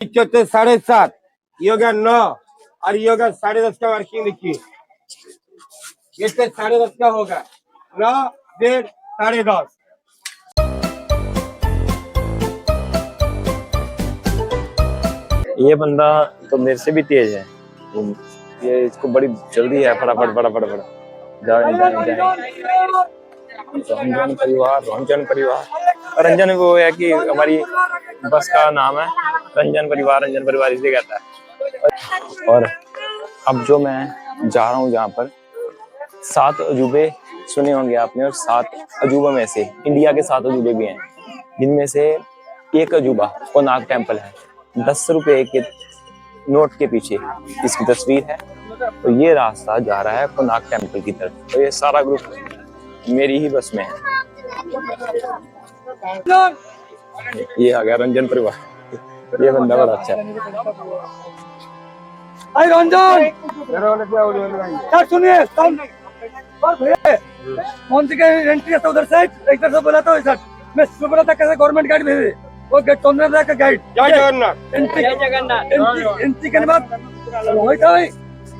चौथे 7.5, ये हो गया 9 और ये हो गया 10.5 का मार्किंग देखिए। ये 10.5 का होगा, 9, 1.5, 10.5। ये बंदा तो मेरे से भी तेज है, ये इसको बड़ी जल्दी है, फटाफट फटाफट फटाफट जाए जाए जाए। रंजन परिवार, रंजन परिवार, रंजन वो है कि हमारी बस का नाम है रंजन परिवार इसलिए कहता है। और अब जो मैं जा रहा हूँ जहाँ पर 7 अजूबे सुने होंगे आपने, और 7 अजूबों में से इंडिया के 7 अजूबे भी हैं, जिनमें से एक अजूबा कोणार्क टेम्पल है। 10 रुपए के नोट के पीछे इसकी तस्वीर है। तो ये रास्ता जा रहा है कोणार्क टेम्पल की तरफ। तो ये सारा ग्रुप मेरी ही बस में है। ये आ गया रंजन परिवार, ये बंदा बड़ा अच्छा है। रंजन सर सुनिए, मंदिर के एंट्री है उधर से, इधर से बोला था सर, मैं सुबह बोला था कैसे गवर्नमेंट गाइड भेजे, वो गेट 15 का गाइड। जय जगन्नाथ। एंट्री के बाद वही था भाई,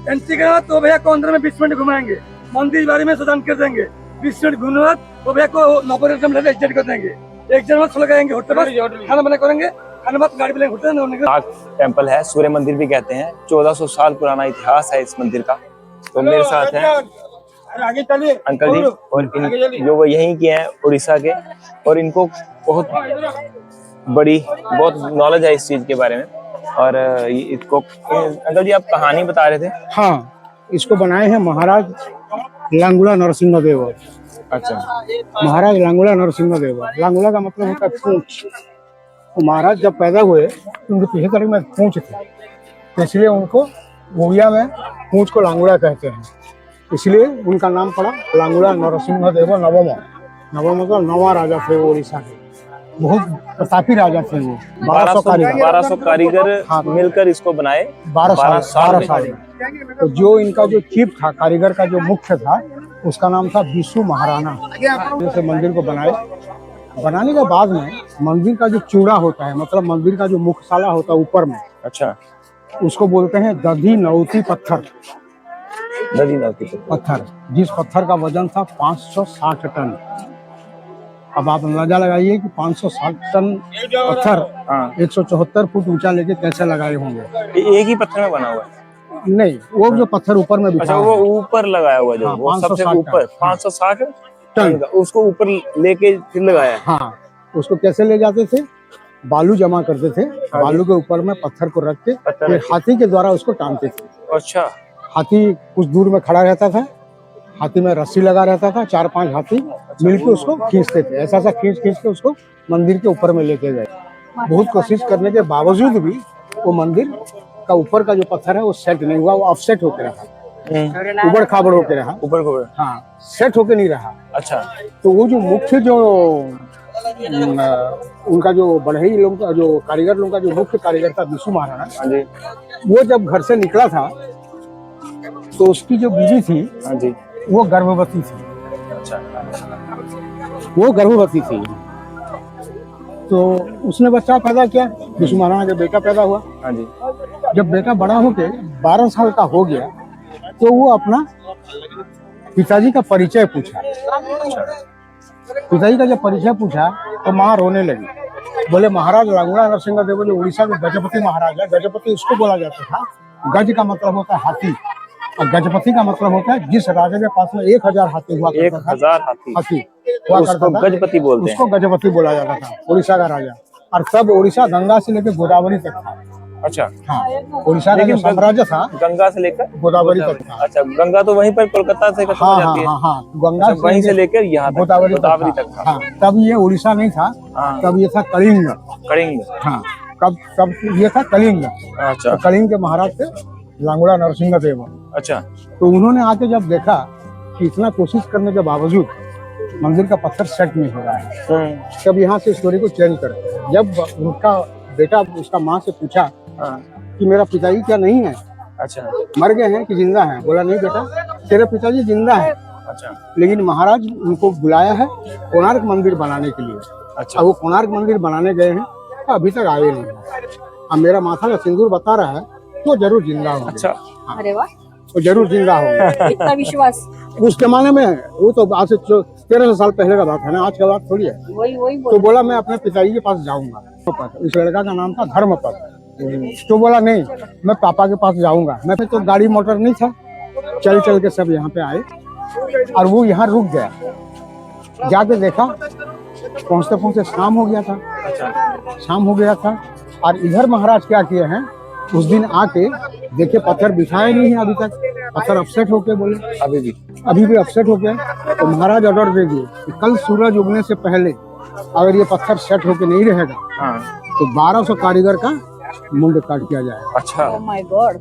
एंट्री के बाद तो भैया को अंदर में 20 मिनट घुमाएंगे, मंदिर के बारे में सुधान कर देंगे। 20 मिनट घूमने बाद वो भैया को नवरत्न एग्जिट कर देंगे। एक जन बाद लगाएंगे होटल पर, खाना बना करेंगे, खाने बाद गाड़ी पे होटल कोणार्क टेम्पल है, सूर्य मंदिर भी कहते हैं। 1400 साल पुराना इतिहास है इस मंदिर का। तो मेरे साथ है आगे चलिए अंकल जी, और जो वो यहीं के हैं, उड़ीसा के, और इनको बहुत नॉलेज है इस चीज के बारे में। और इसको अंकल जी आप कहानी बता रहे थे। हाँ, इसको बनाए हैं महाराज लांगुला नरसिंह देव। अच्छा, महाराज लांगुला नरसिंह देव, लांगुला का मतलब होता है पूंछ। तो महाराज जब पैदा हुए तो उनके पीछे तरफ में पूंछ थे, तो इसलिए उनको उड़िया में पूंछ को लांगुला कहते हैं, इसलिए उनका नाम पड़ा लांगुला नरसिंह देव नवम। नवम मतलब नवा राजा थे वो उड़ीसा के, बहुत प्रतापी राजा थे वो। 1200 कारीगर मिलकर इसको बनाए 12 साल में। तो जो इनका जो चीफ था, कारीगर का जो मुख्य था, उसका नाम था बिशु महाराणा। जैसे मंदिर को बनाने के बाद में मंदिर का जो चूड़ा होता है, मतलब मंदिर का जो मुख्यशाला होता है ऊपर में, अच्छा, उसको बोलते हैं दधी नौती पत्थर। दधी नौती पत्थर, जिस पत्थर का वजन था 560 टन। अब आप अंदाजा लगाइए कि 560 टन पत्थर 174 फुट ऊंचा लेके कैसे लगाए होंगे। एक ही पत्थर में बना हुआ है? नहीं, वो जो पत्थर ऊपर में बिछा, अच्छा, वो ऊपर लगाया हुआ जो, वो सबसे ऊपर 560 टन का, उसको ऊपर लेके फिर लगाया। हाँ, उसको कैसे ले जाते थे, बालू जमा करते थे, बालू के ऊपर में पत्थर को रख के फिर हाथी के द्वारा उसको टांगते थे। अच्छा, हाथी कुछ दूर में खड़ा रहता था, हाथी में रस्सी लगा रहता था, 4-5 हाथी मिलकर उसको खींचते थे। ऐसा खींच के उसको मंदिर के ऊपर में लेके गए। बहुत कोशिश करने के बावजूद भी वो मंदिर का ऊपर का जो पत्थर है वो सेट नहीं हुआ, वो ऑफसेट होकर रहा, उबड़ खाबड़ होकर रहा, ऊपर को, हाँ, सेट होके नहीं रहा। अच्छा, तो वो जो मुख्य जो उनका जो बढ़ई लोग का जो कारीगर लोग का जो मुख्य कारीगर था बिशु महाराणा, वो जब घर से निकला था तो उसकी जो बीवी थी, वो गर्भवती थी। अच्छा, वो गर्भवती थी, तो उसने बच्चा पैदा किया, बिशु महाराणा का बेटा पैदा हुआ। जब बेटा बड़ा होके 12 साल का हो गया तो वो अपना पिताजी का परिचय पूछा। पिताजी का जब परिचय पूछा तो माँ रोने लगी, बोले महाराज लांगुला नरसिंह देव जो उड़ीसा के गजपति महाराज है, गजपति उसको बोला जाता था। गज का मतलब होता है हाथी, और गजपति का मतलब होता है जिस राजा के पास में 1000 हाथी हुआ करता था, 1000 हाथी हुआ करता था, गजपति बोलते हैं, उसको गजपति बोला जाता था, उड़ीसा का राजा। और तब उड़ीसा गंगा से लेकर गोदावरी तक था। अच्छा, हाँ, उड़ीसा का जो साम्राज्य था गंगा से लेकर गोदावरी तक था। अच्छा, गंगा तो वहीं पर कोलकाता से खत्म हो जाती है। हाँ, गंगा वहीं से लेकर यहाँ गोदावरी तक था। हाँ, तब ये उड़ीसा नहीं था, तब ये था कलिंग। हाँ, तब ये था कलिंग। अच्छा, तो कलिंग के महाराज थे लांगुला नरसिंह देव। अच्छा, तो उन्होंने आके जब देखा कि इतना कोशिश करने के बावजूद मंदिर का पत्थर सेट नहीं हो रहा है, तब यहाँ से स्टोरी को चेंज कर, जब उनका बेटा उसका माँ से पूछा कि मेरा पिताजी क्या नहीं है, अच्छा, मर गए हैं कि जिंदा हैं? बोला नहीं बेटा, तेरे पिताजी जिंदा है। अच्छा, लेकिन महाराज उनको बुलाया है कोणार्क मंदिर बनाने के लिए। अच्छा, वो कोणार्क मंदिर बनाने गए हैं, अभी तक आए नहीं। अब मेरा माथा का सिंदूर बता रहा है तो जरूर जिंदा होंगे। अच्छा, अरे वाह, तो जरूर जिंदा होंगे। इतना विश्वास। उस जमाने में वो तो आज से 1300 साल पहले का बात है ना, आज का बात थोड़ी है। वही वही तो बोल। बोला मैं अपने पिताजी के पास जाऊंगा। इस लड़का का नाम था धर्मपद। तो बोला नहीं, मैं पापा के पास जाऊंगा। मैं तो गाड़ी मोटर नहीं था, चल चल के सब यहाँ पे आए और वो यहाँ रुक गया। जाके देखा, पहुँचते पहुँचते शाम हो गया था। शाम हो गया था और इधर महाराज क्या किए हैं, उस दिन आके देखे पत्थर बिछाए नहीं है अभी तक। पत्थर अपसेट होके बोले अभी भी अपसेट हो गया। तो महाराज ऑर्डर दे दिए कि कल सूरज उगने से पहले अगर ये पत्थर सेट होके नहीं रहेगा तो 1200 कारीगर का मुंड काट किया जाएगा। अच्छा, ओह माय गॉड।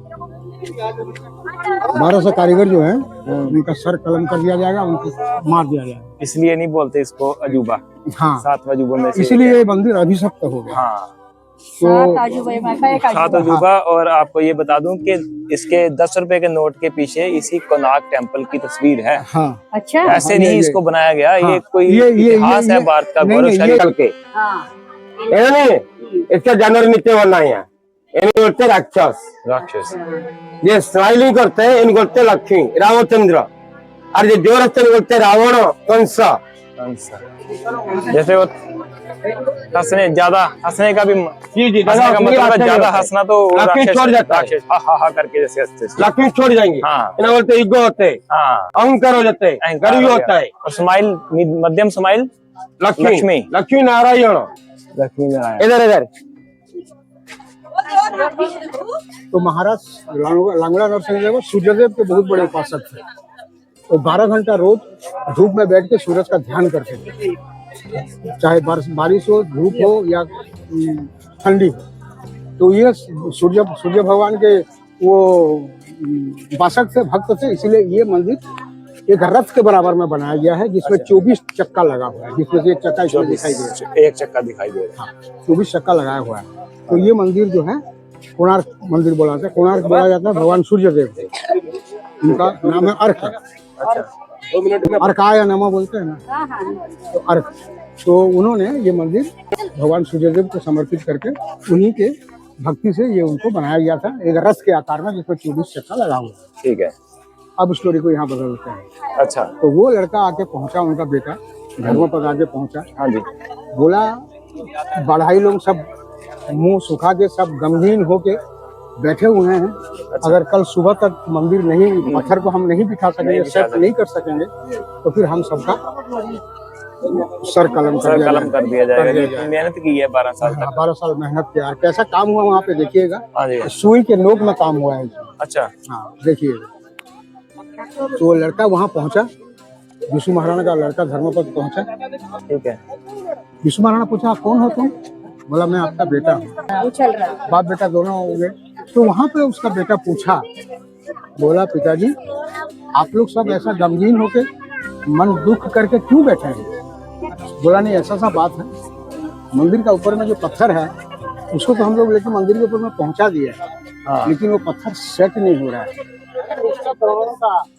1200 कारीगर जो है उनका सर कलम कर दिया जाएगा, उनको मार दिया जाएगा। इसलिए नहीं बोलते इसको अजूबा, हाँ, 7 अजूबों में से इसलिए ये मंदिर अभिशप्त हो गया। हाँ, सात अजूबे में का एक 7 अजूबा। अजूबा। और आपको ये बता दूं कि इसके 10 रुपए के नोट के पीछे इसी कोणार्क टेम्पल की तस्वीर है। हाँ, अच्छा। ऐसे नहीं इसको बनाया गया, हाँ, ये कोई ये इतिहास है भारत का नहीं, गौरवशाली। ये- कल के हाँ, इसका जानवर नीचे बनना है। इन्हें बोलते राक्षस, राक्षस। ये स्माइलिंग करते हैं, इनको बोलते लक्ष्मी रामचंद्र, और जो जोर से बोलते रावण कंस। जैसे वो हंसने का भी जी जी, हंसने का मतलब है, ज्यादा हंसना तो लक्ष्मी राक्षस छोड़ जाता है। राक्षस हा हा हा करके जैसे हंसते थे। लक्ष्मी छोड़ जाएंगे। हाँ। इन्हें बोलते ईगो होते, हाँ, अहंकार हो जाते, अहंकार गर्व हो होता गया। है। और स्माइल, मध्यम स्माइल लक्ष्मी लक्ष्मी। लक्ष्मी नारायण। लक्ष्मी नारायण। इधर इधर तो महाराज लांगड़ा नरसिंह देव सूर्यदेव के बहुत बड़े उपासक थे। वो 12 घंटा रोज धूप में बैठ के सूरज का ध्यान करते थे, चाहे बारिश हो, धूप हो या ठंडी हो। तो ये सूर्य भगवान के वो उपासक थे, भक्त थे। इसलिए ये मंदिर एक रथ के बराबर में बनाया गया है, जिसमें 24 चक्का लगा हुआ है, जिसमें से एक चक्का इसमें दिखाई दे रहा है। एक चक्का दिखाई दे रहा है। हाँ, 24 चक्का लगाया हुआ है। तो ये मंदिर जो है कोणार्क मंदिर बोला जाता है। कोणार्क बोला जाता है भगवान सूर्य देव को। उनका नाम है अर्क। अर्काय नमा बोलते हैं ना, हाँ, हाँ। तो अर्क। तो उन्होंने ये मंदिर भगवान सूर्यदेव को समर्पित करके उन्हीं के भक्ति से ये उनको बनाया गया था, एक रथ के आकार में, जिसमें 24 चक्का लगा हुआ है। ठीक है। अब स्टोरी को यहाँ बदलते हैं। अच्छा। तो वो लड़का आके पहुंचा, उनका बेटा धर्मपद आके पहुंचा। हाँ जी। बोला बढ़ाई लोग सब मुंह सुखा के सब गमगीन होके बैठे हुए हैं। अगर कल सुबह तक मंदिर नहीं, पत्थर को हम नहीं बिठा सकेंगे, सेट नहीं कर सकेंगे, तो फिर हम सबका सर कलम कर दिया जाएगा। इतनी मेहनत की है 12 साल तक। 12 साल मेहनत किया। कैसा काम हुआ वहाँ पे देखिएगा। हाँ जी। सुई के नोक में काम हुआ है इसमें। अच्छा। हाँ, देखिएगा। तो वो लड़का वहाँ पहुंचा, विष्णु महाराणा का लड़का धर्मपद पहुंचा। ठीक है। विष्णु महाराणा पूछा कौन हो तुम? बोला मैं आपका बेटा हूँ। वो चल रहा है। बाप बेटा दोनों होंगे। तो वहाँ पे उसका बेटा पूछा, बोला पिताजी आप लोग सब ऐसा गमगीन होके मन दुख करके क्यों बैठे हैं? बोला नहीं, ऐसा सा बात है, मंदिर का ऊपर में जो पत्थर है उसको तो हम लोग लेके मंदिर के ऊपर में पहुंचा दिया है, लेकिन वो पत्थर सेट नहीं हो रहा है,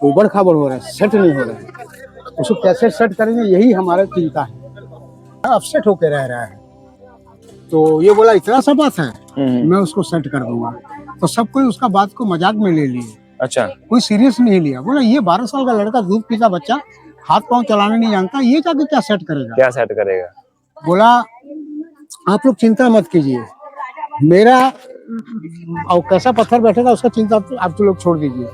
उबड़ खाबड़ हो रहा है, सेट नहीं हो रहा है। उसको कैसे सेट करेंगे यही हमारा चिंता है, अपसेट होके रह रहा है। तो ये बोला इतना सा बात है, मैं उसको सेट कर दूंगा। तो सब कोई उसका बात को मजाक में ले लिए। अच्छा। कोई सीरियस नहीं लिया। बोला ये 12 साल का लड़का, दूध पीता बच्चा, हाथ पांव चलाने नहीं जानता, ये जाके क्या सेट करेगा? क्या सेट करेगा? बोला आप लोग चिंता मत कीजिए, मेरा और कैसा पत्थर बैठेगा उसका चिंता आप तो लोग छोड़ दीजिए,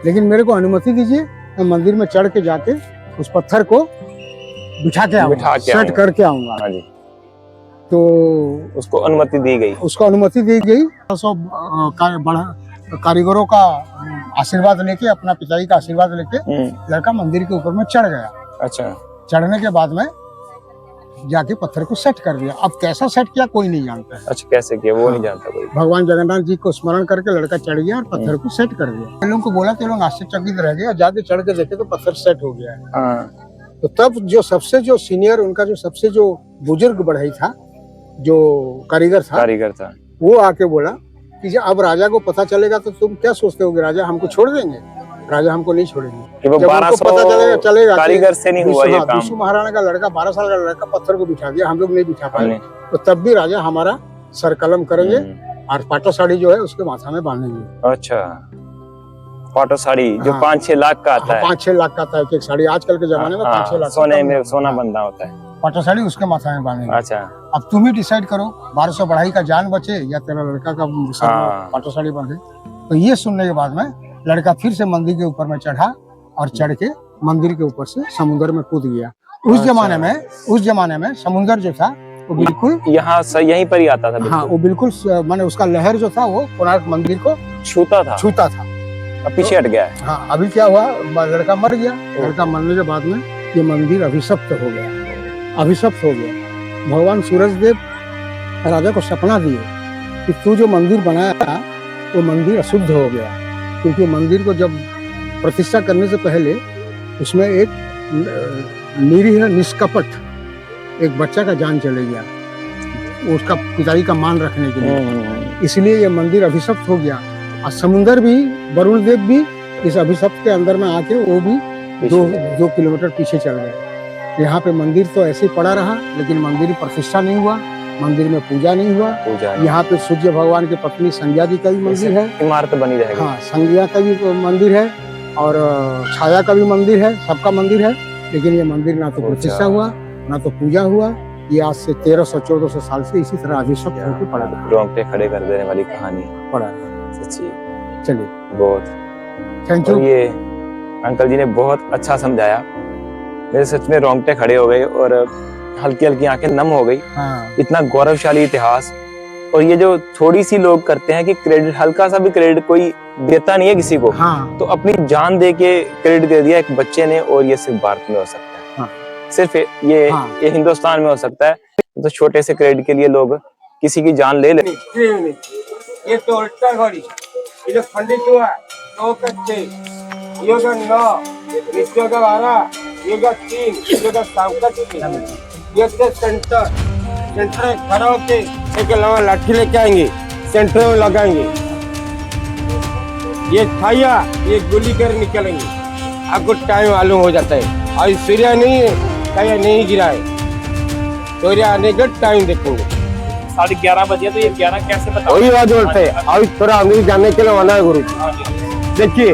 लेकिन मेरे को अनुमति दीजिए, मैं मंदिर में चढ़ के जाके उस पत्थर को बिठा के आऊंगा, सेट करके आऊंगा। हाँ जी। तो उसको अनुमति दी गई। उसको अनुमति दी गई। कारीगरों का आशीर्वाद लेके, अपना पिताजी का आशीर्वाद लेके लड़का मंदिर के ऊपर में चढ़ गया। अच्छा। चढ़ने के बाद में जाके पत्थर को सेट कर दिया। अब कैसा सेट किया कोई नहीं जानता है। अच्छा, कैसे किया वो नहीं जानता कोई। भगवान जगन्नाथ जी को स्मरण करके लड़का चढ़ गया और पत्थर को सेट कर दिया। इन लोगों को बोला कि लोग आश्चर्यचकित रह गए और जाके चढ़ के देखे तो पत्थर सेट हो गया है। हाँ। तो तब जो सबसे जो सीनियर, उनका जो सबसे जो बुजुर्ग बढ़ई था, जो कारीगर था, वो आके बोला कि जब अब राजा को पता चलेगा तो तुम क्या सोचते होगे, राजा हमको छोड़ देंगे? राजा हमको नहीं छोड़ेंगे। कि वो जब उनको पता चलेगा कारीगर से नहीं हुआ ये काम। विष्णु महाराणा का लड़का 12 साल का लड़का पत्थर को बिठा दिया, हम लोग नहीं बिठा पाए, तो तब भी राजा हमारा सर कलम करेंगे और पाटो साड़ी जो है उसके माथा में बांधेंगे। अच्छा, पाटो साड़ी जो हाँ। 5-6 लाख का आता है। 5-6 लाख का आता है एक साड़ी, आजकल के जमाने में 5-6 लाख सोने में सोना बंधा होता है। पाटो साड़ी उसके माथा में बांधेंगे। अच्छा, अब तुम ही डिसाइड करो 1200 बढ़ाई का जान बचे या तेरा लड़का का सर में पाटो साड़ी बांधे। तो ये सुनने के बाद में लड़का फिर से मंदिर के ऊपर में चढ़ा और चढ़ के मंदिर के ऊपर से समुद्र में कूद गया। उस जमाने में समुद्र जो था वो बिल्कुल यहाँ यहीं पर ही आता था। हाँ, वो बिल्कुल माने उसका लहर जो था वो कोणार्क मंदिर को छूता था। अब पीछे हट गया है। हाँ, अभी क्या हुआ, लड़का मर गया। लड़का मरने के बाद में ये मंदिर अभिशप्त हो गया। भगवान सूरजदेव राजा को सपना दिए कि तू जो मंदिर बनाया वो मंदिर अशुद्ध हो गया, क्योंकि मंदिर को जब प्रतिष्ठा करने से पहले उसमें एक निरीह निष्कपट एक बच्चा का जान चले गया, उसका पिताजी का मान रखने के लिए। इसलिए ये मंदिर अभिशप्त हो गया। और समुंदर भी, वरुण देव भी इस अभिशप्त के अंदर में आके वो भी 2 किलोमीटर पीछे चल गए। यहाँ पे मंदिर तो ऐसे ही पड़ा रहा, लेकिन मंदिर प्रतिष्ठा नहीं हुआ, मंदिर में पूजा नहीं हुआ। यहाँ पे सूर्य भगवान की पत्नी संज्ञा जी का भी मंदिर है, इमारत बनी रहेगी। हाँ, संज्ञा का भी मंदिर है और छाया का भी मंदिर है, सबका मंदिर है। लेकिन ये मंदिर ना तो प्रतिष्ठा हुआ ना तो पूजा हुआ। ये आज से 1300-1400 साल से इसी तरह अभिशप्त होकर पड़ा रहा। रोंगटे खड़े कर देने वाली कहानी पड़ा सच्ची। चलिए, बहुत थैंक और यू। ये अंकल जी ने बहुत अच्छा समझाया। मेरे सच में रोंगटे खड़े हो गए और हल्की हल्की आंखें नम हो गई। हाँ, इतना गौरवशाली इतिहास। और ये जो थोड़ी सी लोग करते हैं कि क्रेडिट, हल्का सा भी क्रेडिट कोई देता नहीं है किसी को, हाँ, तो अपनी जान दे के क्रेडिट दे दिया एक बच्चे ने। और ये सिर्फ भारत में हो सकता है। हाँ, सिर्फ ये हिंदुस्तान में हो सकता है। तो छोटे से क्रेडिट के लिए लोग किसी की जान ले ले। ये तो उल्टा घड़ी, ये जो पंडित हुआ 2 का 6, योग 9, योग 12, योग 3, योग शाम का 3। ये सेंटर में खड़ा होके एक लंबा लाठी लेके आएंगे, सेंटर में लगाएंगे। ये छाया, ये गोली कर निकलेंगे। आपको टाइम मालूम हो जाता है। और सूर्य नहीं है, छाया नहीं गिरा है, सूर्य आने का टाइम देखेंगे। 11:30 बजे, तो ये 11 कैसे पता? वही बात बोलते हैं। अभी थोड़ा अंग्रेजी जानने के लिए आना है गुरु जी। देखिए,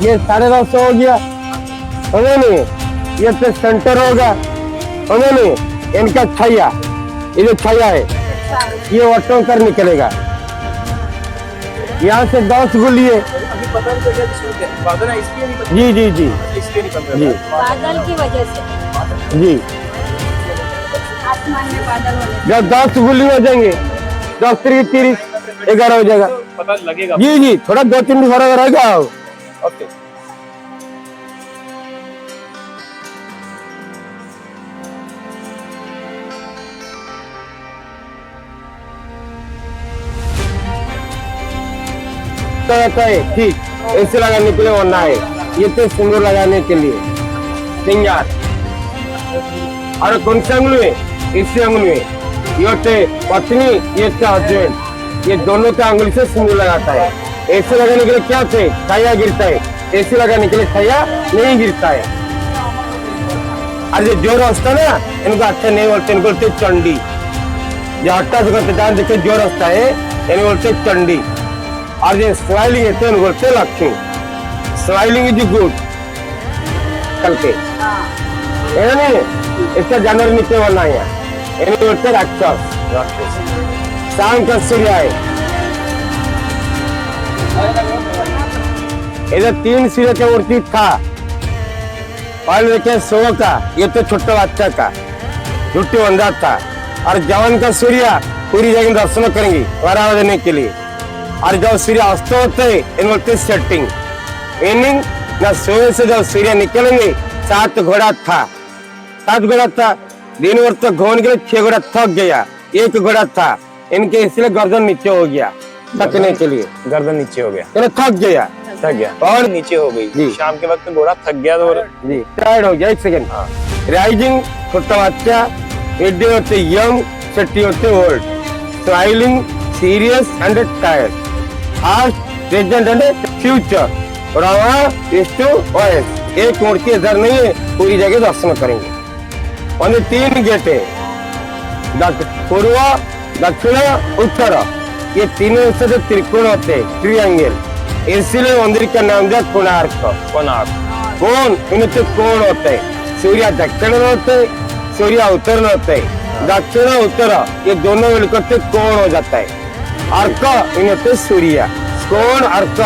ये 10:30 हो गया, हमें नहीं, ये तो सेंटर होगा, हमें नहीं। इनका छाया, ये जो छाया है ये ऑटो कर निकलेगा। यहाँ से 10 गोली है। जी जी जी जी, बादल की वजह से, जी। आसमान में बादल होने जब 10 गोली हो जाएंगे, 10 3 30 11 हो जाएगा। पता लगेगा। जी जी, थोड़ा 2-3 दिन फर्क रहेगा। ओके। ठीक, ऐसे लगाने के लिए होना है। ये तो सिंदूर लगाने के लिए सिंगार। और कौन से अंगुल में? इसी अंगुल में। ये होते पत्नी, ये हस्बैंड, ये दोनों के अंगुल से सिंदूर लगाता है। ऐसे लगाने के लिए क्या थे? छाया गिरता है। ऐसे लगाने के लिए छाया नहीं गिरता है। और जो जोर हंसता ना, इनको अच्छा नहीं बोलते, इनको बोलते चंडी। जो हट्टा से करते जान देखते जोर हंसता है, इनको बोलते चंडी। और जो स्माइलिंग है तो बोलते लक्ष्मी। Smiling is good. कल के है नहीं, इसका जानवर नीचे वाला है, इन्हें बोलते राक्षस। शाम का सूर्य है। इधर 3 सूर्य की मूर्ति था। पहले देखे 100 का, ये तो छोटा बच्चा का झूठी बंदा था। और जवान का सूर्य पूरी जगह दर्शन करेंगे 12 बजने के लिए। और जब सूर्य अस्त होते हैं, इन बोलते सेटिंग। मीनिंग ना सोए से जब सूर्य निकलेंगे, 7 घोड़ा था। 7 घोड़ा था। दिन भर तो घोन के लिए 6 घोड़ा थक गया, 1 घोड़ा था। इनके इसलिए गर्दन नीचे हो गया, थकने के लिए गर्दन नीचे हो गया, थक गया, और नीचे हो गई। शाम के वक्त घोड़ा थक गया तो जी टायर्ड हो गया। 1 सेकंड। राइजिंग छोटा बच्चा, मिड होते यंग, सेटी होते old. Smiling serious and tired. Past, present and future. एक मूर्ति इधर नहीं है, पूरी जगह दर्शन करेंगे। 3 गेट है, पूर्व, दक्षिण उत्तर, ये तीनों हिस्से से त्रिकोण होते हैं, ट्रिएंगल। इसलिए मंदिर का नाम दिया कोणार्क। कोणार्क। कोण इनसे कोण होते हैं, सूर्य दक्षिण में होते हैं, सूर्य उत्तर में होते हैं। दक्षिण उत्तर ये दोनों मिलकर के कोण हो जाता है। अर्क इनसे सूर्य, कोण अर्क